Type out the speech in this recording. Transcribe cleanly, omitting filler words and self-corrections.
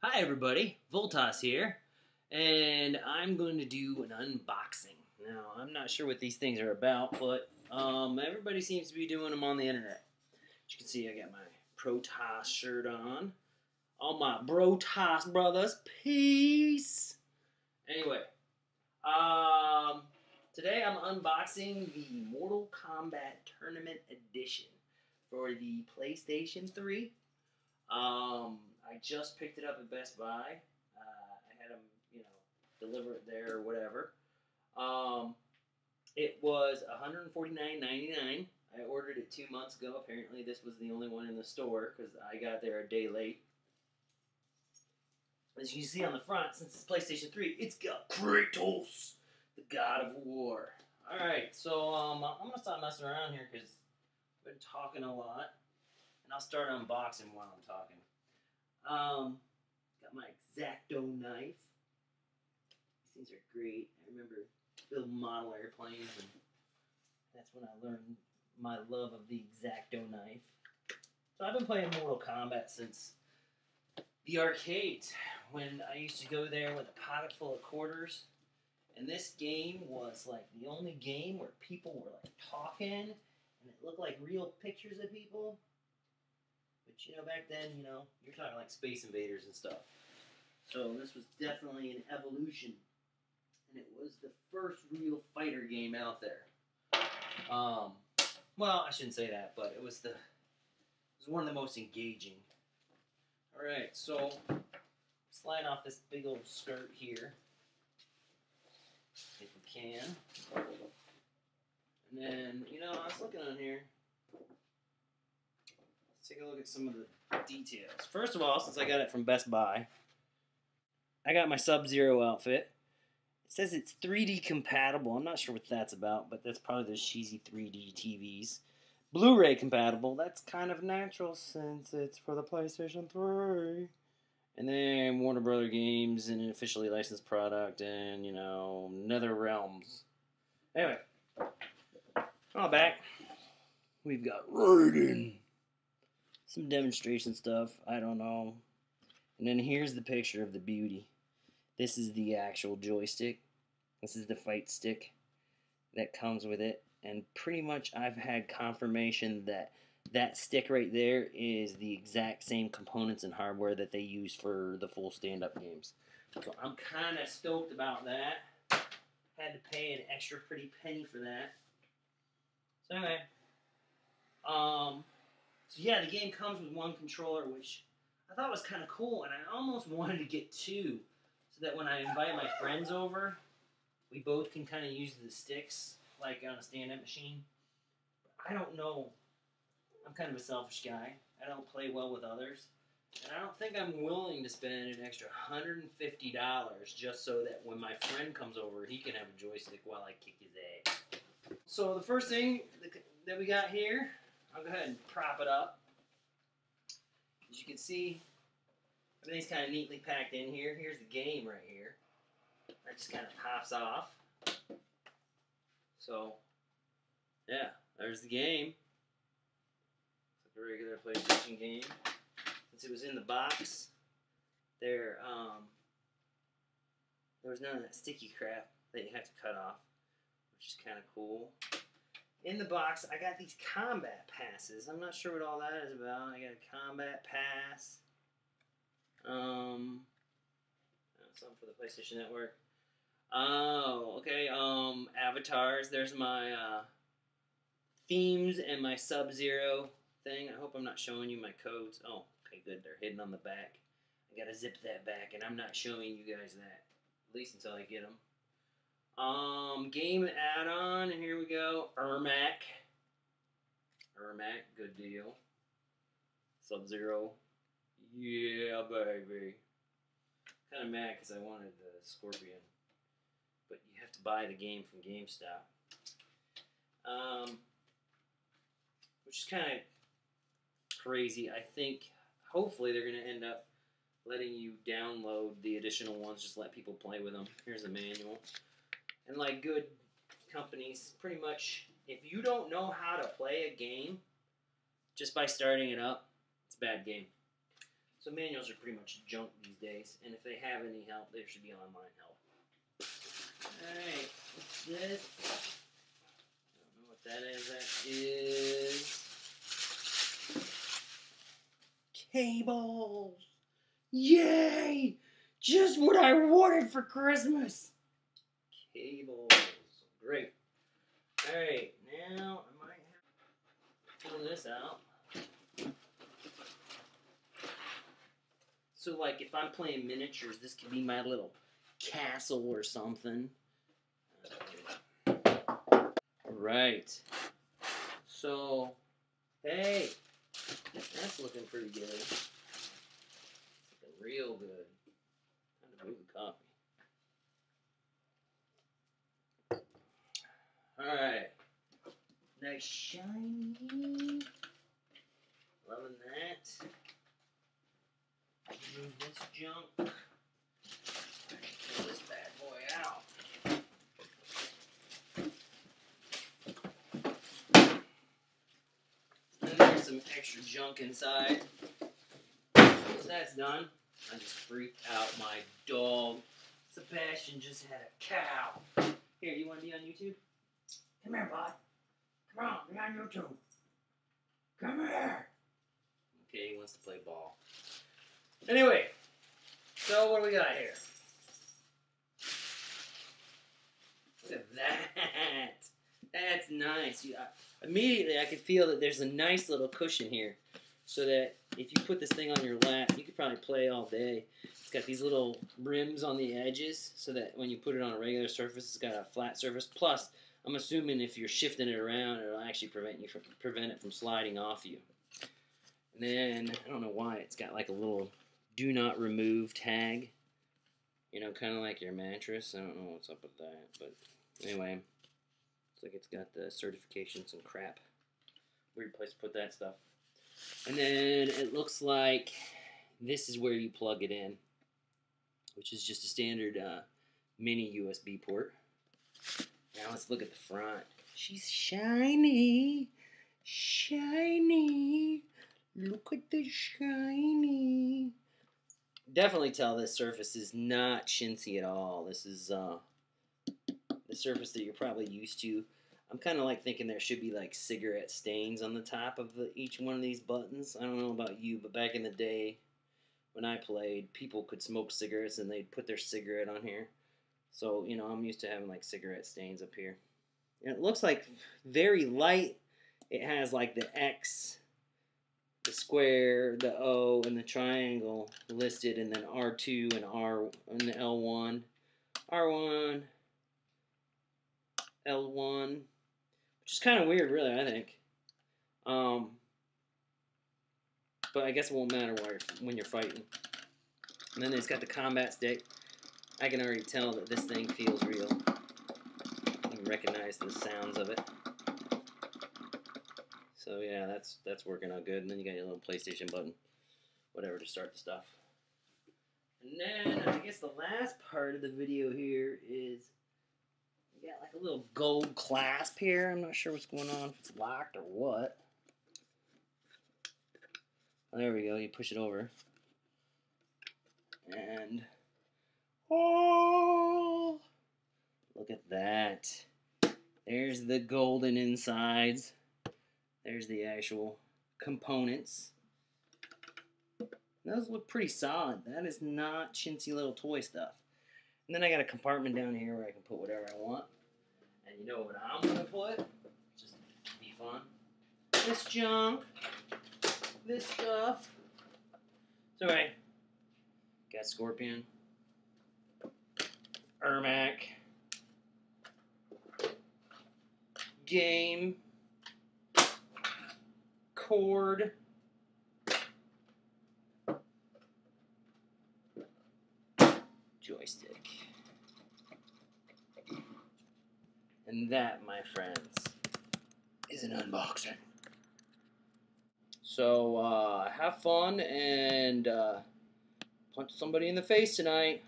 Hi everybody, Voltas here, and I'm going to do an unboxing. Now, I'm not sure what these things are about, but everybody seems to be doing them on the internet. As you can see, I got my Protoss shirt on. All my Brotoss brothers, peace! Anyway, today I'm unboxing the Mortal Kombat Tournament Edition for the PlayStation 3. I just picked it up at Best Buy. I had them, deliver it there or whatever. It was $149.99. I ordered it 2 months ago. Apparently, this was the only one in the store because I got there a day late. As you can see on the front, since it's PlayStation 3, it's got Kratos, the God of War. All right, so I'm gonna stop messing around here because I've been talking a lot, and I'll start unboxing while I'm talking. Got my X-Acto knife. These things are great. I remember building model airplanes, and that's when I learned my love of the X-Acto knife. So I've been playing Mortal Kombat since the arcades, when I used to go there with a pocket full of quarters. And this game was like the only game where people were like talking, and it looked like real pictures of people. But, back then, you're talking like Space Invaders and stuff. So this was definitely an evolution. And it was the first real fighter game out there. Well, I shouldn't say that, but it was one of the most engaging. Alright, so slide off this big old skirt here. If we can. And then, I was looking on here. Take a look at some of the details. First of all, since I got it from Best Buy, I got my Sub-Zero outfit. It says it's 3D compatible. I'm not sure what that's about, but that's probably those cheesy 3D TVs. Blu-ray compatible. That's kind of natural since it's for the PlayStation 3. And then Warner Brother Games, and an officially licensed product, and, Nether Realms. Anyway, on back, we've got Raiden. Some demonstration stuff, I don't know. And then here's the picture of the beauty. This is the actual joystick. This is the fight stick that comes with it. And pretty much I've had confirmation that that stick right there is the exact same components and hardware that they use for the full stand-up games. So I'm kind of stoked about that. Had to pay an extra pretty penny for that. So anyway, so yeah, the game comes with one controller, which I thought was kind of cool, and I almost wanted to get two, so that when I invite my friends over, we both can kind of use the sticks, like on a stand-up machine. I don't know. I'm kind of a selfish guy. I don't play well with others, and I don't think I'm willing to spend an extra $150 just so that when my friend comes over, he can have a joystick while I kick his ass. So the first thing that we got here, I'll go ahead and prop it up. As you can see, everything's kind of neatly packed in here. Here's the game right here. That just kind of pops off. So, yeah, there's the game. It's like a regular PlayStation game. Since it was in the box, there was none of that sticky crap that you have to cut off, which is kind of cool. In the box, I got these combat passes. I'm not sure what all that is about. I got a combat pass. Something for the PlayStation Network. Oh, okay. Avatars. There's my themes and my Sub-Zero thing. I hope I'm not showing you my codes. Oh, okay, good. They're hidden on the back. I gotta zip that back, and I'm not showing you guys that. At least until I get them. Game add-on, and here we go. Ermac, good deal. Sub-Zero. Yeah, baby. Kind of mad because I wanted the Scorpion. But you have to buy the game from GameStop. Which is kind of crazy. I think, hopefully, they're going to end up letting you download the additional ones. Just let people play with them. Here's the manual. And like good companies, pretty much, if you don't know how to play a game just by starting it up, it's a bad game. So manuals are pretty much junk these days, and if they have any help, there should be online help. Alright, what's this? I don't know what that is. That is cables! Yay! Just what I wanted for Christmas! Cables. Great. Alright, now I might have to pull this out. So, like, if I'm playing miniatures, this could be my little castle or something. Alright. So, hey, that's looking pretty good. It's looking real good. Time to move the coffee. Alright. Nice shiny. Loving that. Move this junk. Pull this bad boy out. And there's some extra junk inside. Once that's done, I just freaked out my dog. Sebastian just had a cow. Here, you want to be on YouTube? Come here, bud. Come on, be on YouTube. Come here. Okay, he wants to play ball. Anyway, so what do we got here? Look at that. That's nice. Immediately, I could feel that there's a nice little cushion here, so that if you put this thing on your lap, you could probably play all day. It's got these little rims on the edges, so that when you put it on a regular surface, it's got a flat surface. Plus, I'm assuming if you're shifting it around, it'll actually prevent it from sliding off you. And then, I don't know why, it's got like a little do not remove tag. You know, kind of like your mattress. I don't know what's up with that. But anyway, looks like it's got the certifications and crap. Weird place to put that stuff. And then it looks like this is where you plug it in, which is just a standard mini USB port. Now let's look at the front. She's shiny. Shiny. Look at the shiny. Definitely tell this surface is not chintzy at all. This is the surface that you're probably used to. I'm kind of like thinking there should be like cigarette stains on the top of each one of these buttons. I don't know about you, but back in the day when I played, people could smoke cigarettes and they'd put their cigarette on here. So, you know, I'm used to having like cigarette stains up here. And it looks like very light. It has like the X, the square, the O, and the triangle listed, and then R2 and R and the L1, R1, L1, which is kind of weird, really, I think. But I guess it won't matter when you're fighting. And then it's got the combat stick. I can already tell that this thing feels real. You can recognize the sounds of it. So yeah, that's working out good. And then you got your little PlayStation button, whatever, to start the stuff. And then I guess the last part of the video here is you got like a little gold clasp here. I'm not sure what's going on, if it's locked or what. There we go. You push it over, and oh, look at that. There's the golden insides. There's the actual components. Those look pretty solid. That is not chintzy little toy stuff. And then I got a compartment down here where I can put whatever I want. And you know what I'm going to put? Just to be fun. This junk. This stuff. It's alright. Got Scorpion. Ermac. Game. Cord. Joystick. And that, my friends, is an unboxing. So, have fun and punch somebody in the face tonight.